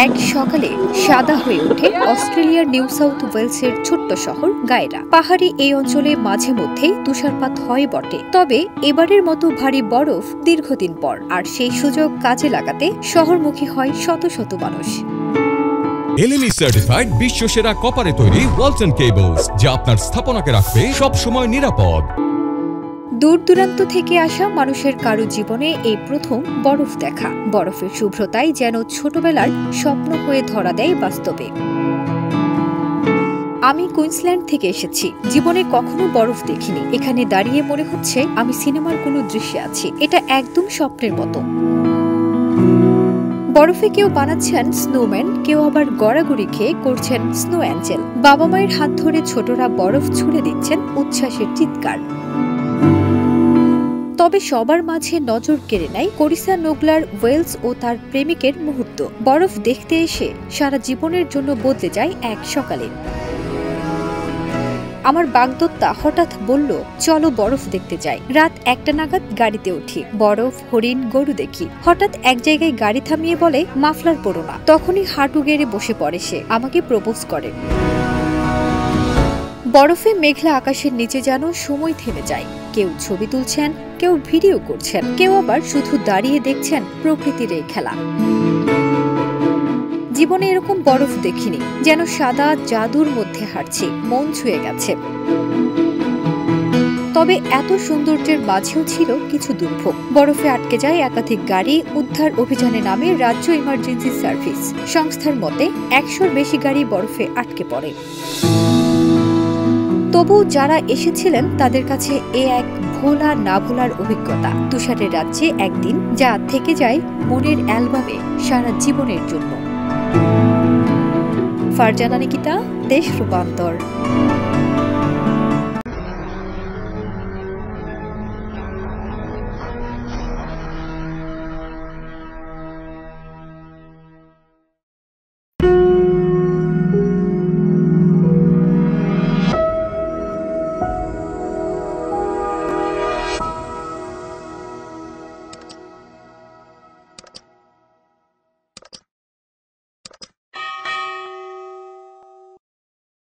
এক সকালে সাদা হয়ে ওঠে অস্ট্রেলিয়ার নিউ সাউথ ওয়েলসের ছোট্ট শহর গায়রা। পাহাড়ি এই অঞ্চলে মাঝে মধ্যেই তুষারপাত হয় বটে, তবে এবারের মতো ভারী বরফ দীর্ঘদিন পর, আর সেই সুযোগ কাজে লাগাতে শহরমুখী হয় শত শত মানুষ। এলএমই সার্টিফাইড বিশ্বসেরা কপারে তৈরি ওয়ালটন কেবলস, যা আপনার স্থাপনাকে রাখবে সব সময় নিরাপদ। দূর দূরান্ত থেকে আসা মানুষের কারো জীবনে এই প্রথম বরফ দেখা। বরফের শুভ্রতাই যেন ছোটবেলার স্বপ্ন হয়ে ধরা দেয় বাস্তবে। আমি কুইন্সল্যান্ড থেকে এসেছি, জীবনে কখনো বরফ দেখিনি। এখানে দাঁড়িয়ে মনে হচ্ছে আমি সিনেমার কোনো দৃশ্যে আছি। এটা একদম স্বপ্নের মতো। বরফে কেউ বানাচ্ছেন স্নোম্যান, কেউ আবার গড়াগড়ি খেয়ে করছেন স্নো অ্যাঞ্জেল। বাবা মায়ের হাত ধরে ছোটরা বরফ ছুঁড়ে দিচ্ছেন উচ্ছ্বাসের চিৎকার। তবে সবার মাঝে নজর কেড়ে নেয় করিসা নোগলার ওয়েলস ও তার প্রেমিকের মুহূর্ত। বরফ দেখতে এসে সারা জীবনের জন্য বদলে যায় এক সকালে। আমার বাগদত্তা হঠাৎ বলল, চলো বরফ দেখতে যাই। রাত 1টা নাগাদ গাড়িতে উঠি, বরফ, হরিণ, গরু দেখি। হঠাৎ এক জায়গায় গাড়ি থামিয়ে বলে, মাফলার পরো না। তখনই হাঁটু গেড়ে বসে পড়ে সে, আমাকে প্রপোজ করে। বরফে মেঘলা আকাশের নিচে যেন সময় থেমে যায়। কেউ ছবি তুলছেন, কেউ ভিডিও করছেন, কেউ আবার শুধু দাঁড়িয়ে দেখছেন প্রকৃতির এই খেলা। জীবনে এরকম বরফ দেখিনি, যেন সাদা জাদুর মধ্যে হাঁটছি, মন ছুঁয়ে গেছে। তবে এত সৌন্দর্যের মাঝেও ছিল কিছু দুর্ভোগ। বরফে আটকে যায় একাধিক গাড়ি। উদ্ধার অভিযানে নামে রাজ্য ইমার্জেন্সি সার্ভিস সংস্থার মতে 100-র বেশি গাড়ি বরফে আটকে পড়ে। তবু যারা এসেছিলেন তাদের কাছে এ এক ভোলা না ভোলার অভিজ্ঞতা। তুষারের রাজ্যে একদিন, যা থেকে যায় মনের অ্যালবামে সারা জীবনের জন্য। ফারজানা নিকিতা, দেশ রূপান্তর।